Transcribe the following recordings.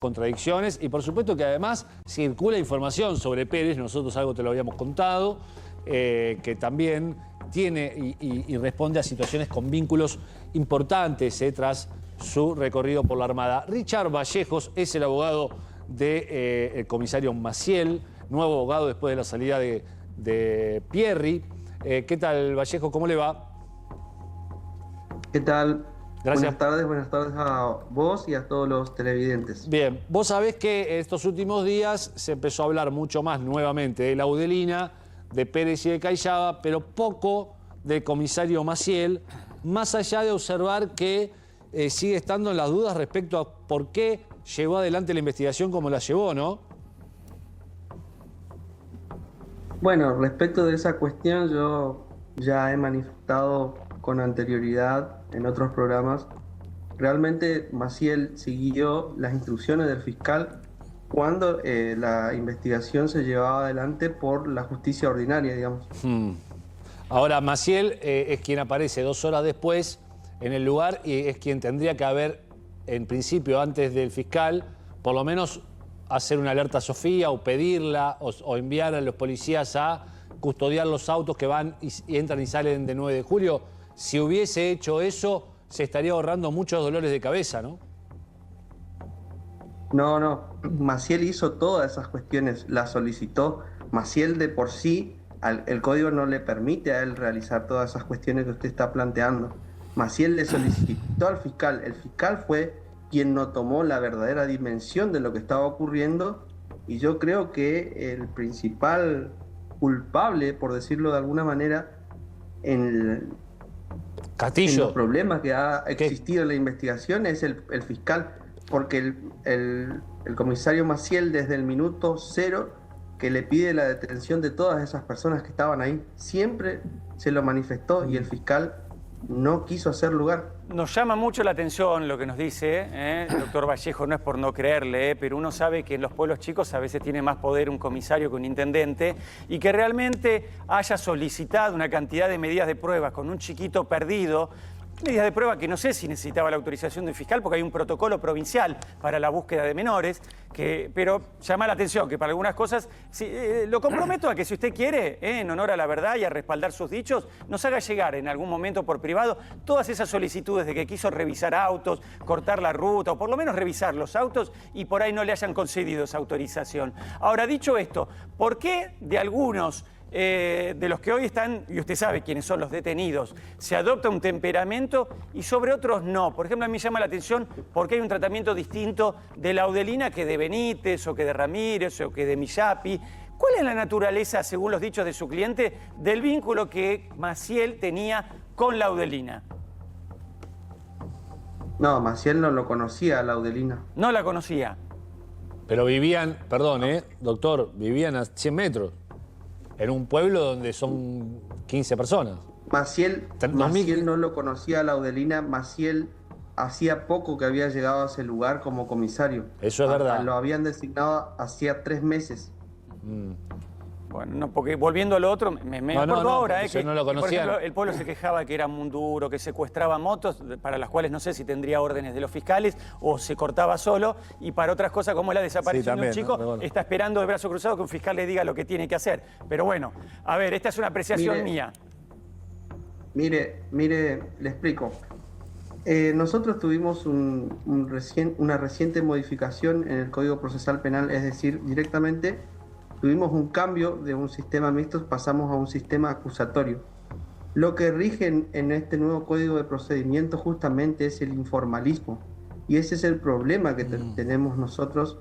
contradicciones y por supuesto que además circula información sobre Pérez, nosotros algo te lo habíamos contado, que también tiene y responde a situaciones con vínculos importantes tras su recorrido por la Armada. Richard Vallejos es el abogado del comisario Maciel, nuevo abogado después de la salida de Pierri. ¿Qué tal, Vallejo? ¿Cómo le va? ¿Qué tal? Gracias. Buenas tardes a vos y a todos los televidentes. Bien, vos sabés que estos últimos días se empezó a hablar mucho más nuevamente de Laudelina, de Pérez y de Cayaba, pero poco del comisario Maciel, más allá de observar que sigue estando en las dudas respecto a por qué llevó adelante la investigación como la llevó, ¿no? Bueno, respecto de esa cuestión, yo ya he manifestado con anterioridad en otros programas. Realmente Maciel siguió las instrucciones del fiscal cuando la investigación se llevaba adelante por la justicia ordinaria, digamos. Ahora, Maciel es quien aparece 2 horas después en el lugar y es quien tendría que haber, en principio, antes del fiscal, por lo menos hacer una alerta a Sofía o pedirla o enviar a los policías a custodiar los autos que van y entran y salen de 9 de julio. Si hubiese hecho eso, se estaría ahorrando muchos dolores de cabeza, ¿no? No, Maciel hizo todas esas cuestiones, las solicitó. Maciel de por sí, el código no le permite a él realizar todas esas cuestiones que usted está planteando. Maciel le solicitó al fiscal, el fiscal fue quien no tomó la verdadera dimensión de lo que estaba ocurriendo y yo creo que el principal culpable, por decirlo de alguna manera, en los problemas que ha existido en la investigación es el fiscal, porque el comisario Maciel desde el minuto 0 que le pide la detención de todas esas personas que estaban ahí, siempre se lo manifestó y el fiscal no quiso hacer lugar. Nos llama mucho la atención lo que nos dice, el doctor Vallejo, no es por no creerle, pero uno sabe que en los pueblos chicos a veces tiene más poder un comisario que un intendente y que realmente haya solicitado una cantidad de medidas de prueba con un chiquito perdido, medidas de prueba que no sé si necesitaba la autorización del fiscal porque hay un protocolo provincial para la búsqueda de menores, pero llama la atención que para algunas cosas, lo comprometo a que si usted quiere, en honor a la verdad y a respaldar sus dichos, nos haga llegar en algún momento por privado todas esas solicitudes de que quiso revisar autos, cortar la ruta o por lo menos revisar los autos y por ahí no le hayan concedido esa autorización. Ahora, dicho esto, ¿por qué de algunos de los que hoy están, y usted sabe quiénes son los detenidos, se adopta un temperamento y sobre otros no? Por ejemplo, a mí me llama la atención porque hay un tratamiento distinto de Laudelina que de Benítez, o que de Ramírez, o que de Millapi. ¿Cuál es la naturaleza, según los dichos de su cliente, del vínculo que Maciel tenía con Laudelina? No, Maciel no lo conocía a Laudelina. No la conocía. Pero vivían, perdón, doctor, vivían a 100 metros. En un pueblo donde son 15 personas. Maciel no lo conocía a Laudelina. Maciel hacía poco que había llegado a ese lugar como comisario. Eso es verdad. Lo habían designado hacía 3 meses. Bueno, no, porque volviendo a lo otro, me acuerdo ahora, que no lo por conocían. ejemplo, el pueblo se quejaba que era munduro, que secuestraba motos, para las cuales no sé si tendría órdenes de los fiscales o se cortaba solo, y para otras cosas como la desaparición de un chico, ¿no? Está esperando de brazo cruzado que un fiscal le diga lo que tiene que hacer. Pero bueno, a ver, esta es una apreciación mía. Mire, le explico. Nosotros tuvimos una reciente modificación en el Código Procesal Penal, es decir, directamente tuvimos un cambio de un sistema mixto, pasamos a un sistema acusatorio. Lo que rige en este nuevo Código de Procedimiento justamente es el informalismo. Y ese es el problema que tenemos nosotros,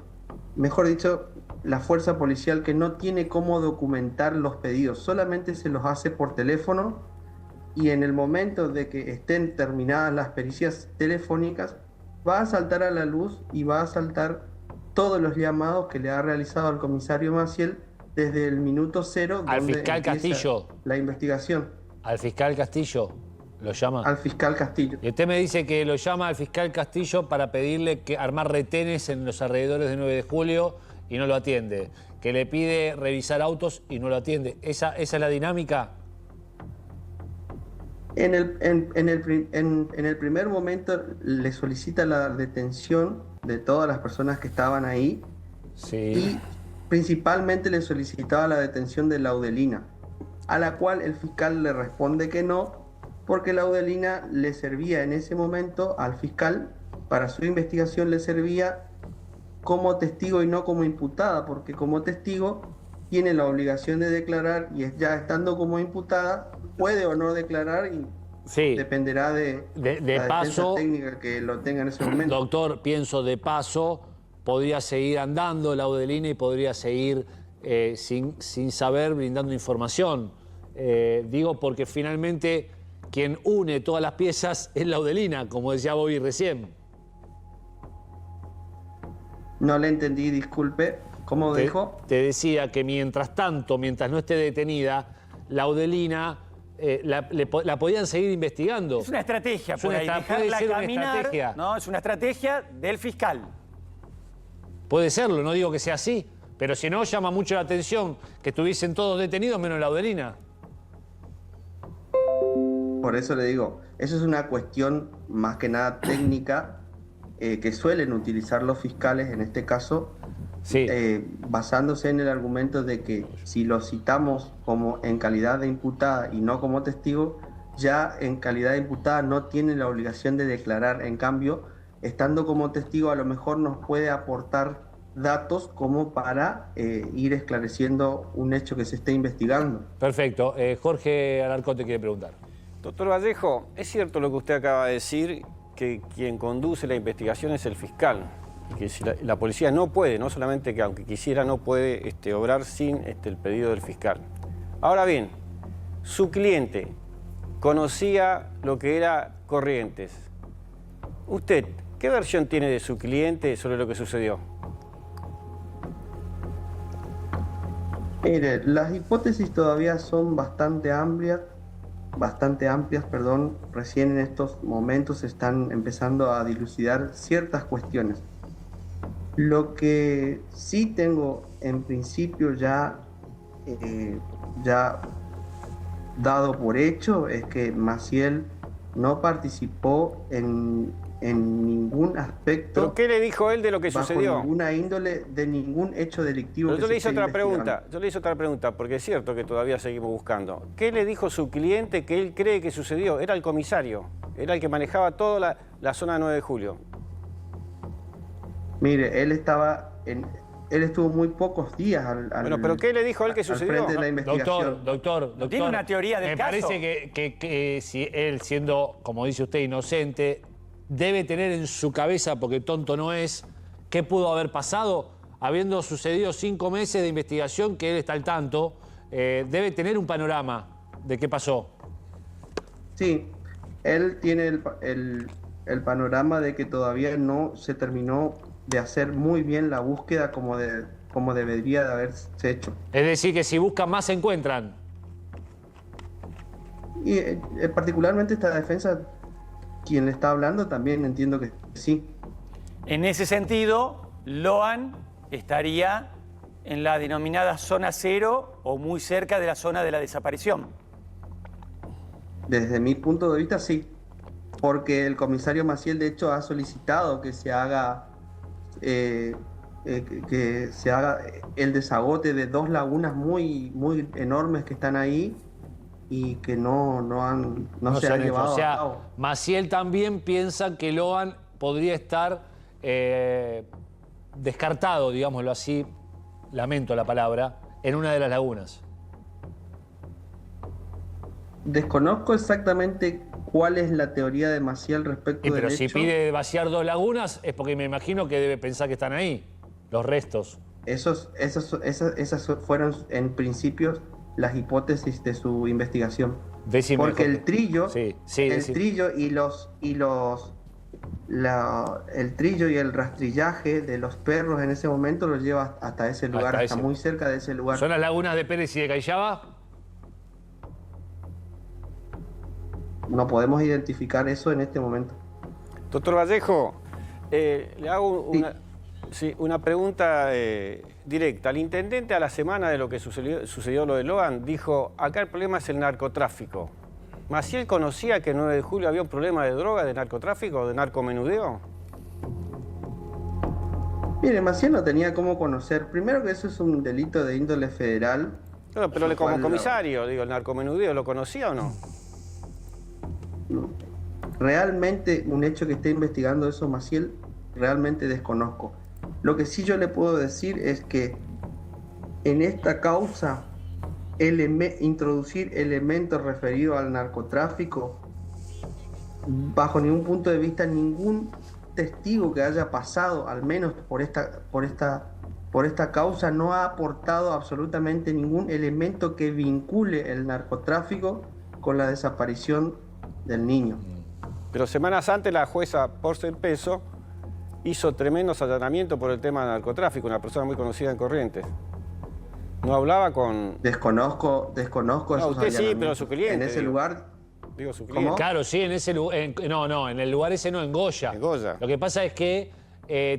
mejor dicho, la fuerza policial, que no tiene cómo documentar los pedidos, solamente se los hace por teléfono y en el momento de que estén terminadas las pericias telefónicas, va a saltar a la luz y va a saltar todos los llamados que le ha realizado al comisario Maciel desde el minuto 0 al fiscal Castillo, la investigación. Al fiscal Castillo lo llama. Al fiscal Castillo. Y usted me dice que lo llama al fiscal Castillo para pedirle que armar retenes en los alrededores de 9 de julio y no lo atiende. Que le pide revisar autos y no lo atiende. ¿Esa es la dinámica? En el primer momento le solicita la detención de todas las personas que estaban ahí Sí. y principalmente le solicitaba la detención de Laudelina, a la cual el fiscal le responde que no, porque Laudelina le servía en ese momento al fiscal, para su investigación le servía como testigo y no como imputada, porque como testigo tiene la obligación de declarar y ya estando como imputada puede o no declarar y Sí. dependerá de la paso, defensa técnica que lo tenga en ese momento. Doctor, pienso de paso, podría seguir andando Laudelina y podría seguir sin saber brindando información. Digo porque finalmente quien une todas las piezas es Laudelina, como decía Bobby recién. No le entendí, disculpe. ¿Cómo dijo? Te decía que mientras tanto, mientras no esté detenida, Laudelina la podían seguir investigando. Es una estrategia Es por una ahí, puede dejarla ser una caminar. estrategia. No, es una estrategia del fiscal. Puede serlo, no digo que sea así, pero si no, llama mucho la atención que estuviesen todos detenidos menos Laudelina. Por eso le digo, eso es una cuestión más que nada técnica que suelen utilizar los fiscales en este caso, Sí. basándose en el argumento de que si lo citamos como en calidad de imputada y no como testigo, ya en calidad de imputada no tiene la obligación de declarar. En cambio, estando como testigo a lo mejor nos puede aportar datos como para ir esclareciendo un hecho que se esté investigando. Perfecto. Jorge Alarcón te quiere preguntar. Doctor Vallejo, ¿es cierto lo que usted acaba de decir, que quien conduce la investigación es el fiscal? Y que si la policía no puede, no solamente que aunque quisiera, no puede obrar sin el pedido del fiscal. Ahora bien, su cliente conocía lo que era Corrientes. ¿Usted qué versión tiene de su cliente sobre lo que sucedió? Mire, las hipótesis todavía son bastante amplias, perdón. Recién en estos momentos se están empezando a dilucidar ciertas cuestiones. Lo que sí tengo en principio ya dado por hecho es que Maciel no participó en ningún aspecto. ¿Pero qué le dijo él de lo que bajo sucedió? ninguna índole de ningún hecho delictivo. Pero yo que le hice se esté otra pregunta, investigando. porque es cierto que todavía seguimos buscando. ¿Qué le dijo su cliente que él cree que sucedió? Era el comisario, era el que manejaba toda la zona 9 de julio. Mire, él estuvo muy pocos días Bueno, pero ¿qué le dijo él que al sucedió? frente de la investigación. Doctor. ¿Tiene una teoría del me caso? parece que si él, siendo, como dice usted, inocente, debe tener en su cabeza, porque tonto no es, qué pudo haber pasado, habiendo sucedido 5 meses de investigación que él está al tanto, debe tener un panorama de qué pasó. Sí, él tiene el panorama de que todavía no se terminó de hacer muy bien la búsqueda como debería de haberse hecho. Es decir, que si buscan más se encuentran. Y particularmente esta defensa, quien le está hablando, también entiendo que sí. En ese sentido, Loan estaría en la denominada zona cero o muy cerca de la zona de la desaparición. Desde mi punto de vista, sí. Porque el comisario Maciel, de hecho, ha solicitado que se haga el desagote de 2 lagunas muy enormes que están ahí y que no se han llevado O sea, a cabo. Maciel también piensa que Loan podría estar descartado, digámoslo así, lamento la palabra, en una de las lagunas. Desconozco exactamente cuál es la teoría de Maciel respecto del Pero si hecho. pide vaciar 2 lagunas es porque me imagino que debe pensar que están ahí, los restos. Esas fueron en principio las hipótesis de su investigación. Decime, Porque Jorge. el trillo, Sí, el decime. trillo el trillo y el rastrillaje de los perros en ese momento los lleva hasta ese lugar, hasta muy cerca de ese lugar. ¿Son las lagunas de Pérez y de Cayaba? No podemos identificar eso en este momento. Doctor Vallejo, le hago una pregunta directa. El intendente, a la semana de lo que sucedió lo de Loan, dijo, acá el problema es el narcotráfico. ¿Maciel conocía que el 9 de julio había un problema de droga, de narcotráfico, de narcomenudeo? Mire, Maciel no tenía cómo conocer. Primero que eso es un delito de índole federal. Claro, pero lo como cual, comisario, digo, el narcomenudeo, ¿lo conocía o no? realmente un hecho que esté investigando eso, Maciel, realmente desconozco. Lo que sí yo le puedo decir es que en esta causa introducir elementos referidos al narcotráfico, bajo ningún punto de vista, ningún testigo que haya pasado, al menos por esta causa, no ha aportado absolutamente ningún elemento que vincule el narcotráfico con la desaparición del niño. Pero semanas antes la jueza Porcel Peso hizo tremendos allanamientos por el tema del narcotráfico, una persona muy conocida en Corrientes. No hablaba con... Desconozco No, esos usted sí, allanamientos. pero su cliente, En ese digo. lugar, Digo, su ¿Cómo? cliente. Claro, sí, en ese lugar. No, en el lugar ese no, en Goya. En Goya. Lo que pasa es que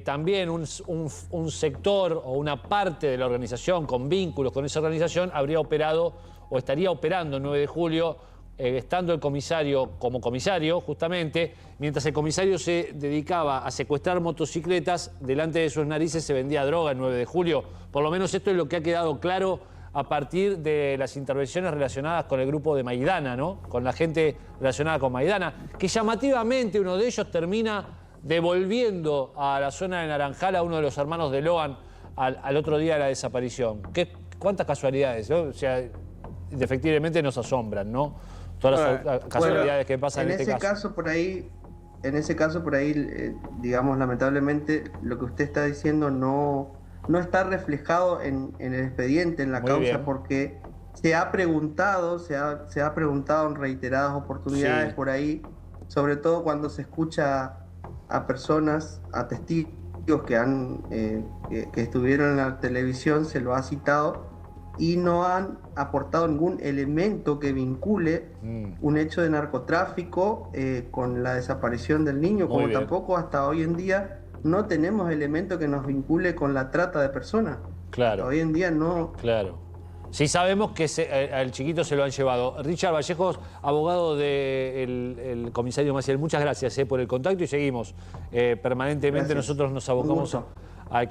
también un sector o una parte de la organización con vínculos con esa organización habría operado o estaría operando el 9 de julio, estando el comisario como comisario, justamente, mientras el comisario se dedicaba a secuestrar motocicletas, delante de sus narices se vendía droga el 9 de julio. Por lo menos esto es lo que ha quedado claro a partir de las intervenciones relacionadas con el grupo de Maidana, ¿no? Con la gente relacionada con Maidana, que llamativamente uno de ellos termina devolviendo a la zona de Naranjal a uno de los hermanos de Loan al otro día de la desaparición. ¿Cuántas casualidades, ¿no? O sea, efectivamente nos asombran, ¿no? Todas las casualidades que pasan en este caso. En ese caso por ahí, digamos, lamentablemente, lo que usted está diciendo no está reflejado en el expediente, en la Muy causa, bien. porque se ha preguntado en reiteradas oportunidades Sí. por ahí, sobre todo cuando se escucha a personas, a testigos que estuvieron en la televisión, se lo ha citado, y no han aportado ningún elemento que vincule un hecho de narcotráfico con la desaparición del niño, Muy como bien. tampoco hasta hoy en día no tenemos elemento que nos vincule con la trata de personas. Claro. Hoy en día no. Claro. Sí sabemos que al chiquito se lo han llevado. Richard Vallejos, abogado del comisario Maciel, muchas gracias por el contacto y seguimos permanentemente. Gracias. Nosotros nos Un abocamos gusto. al caso.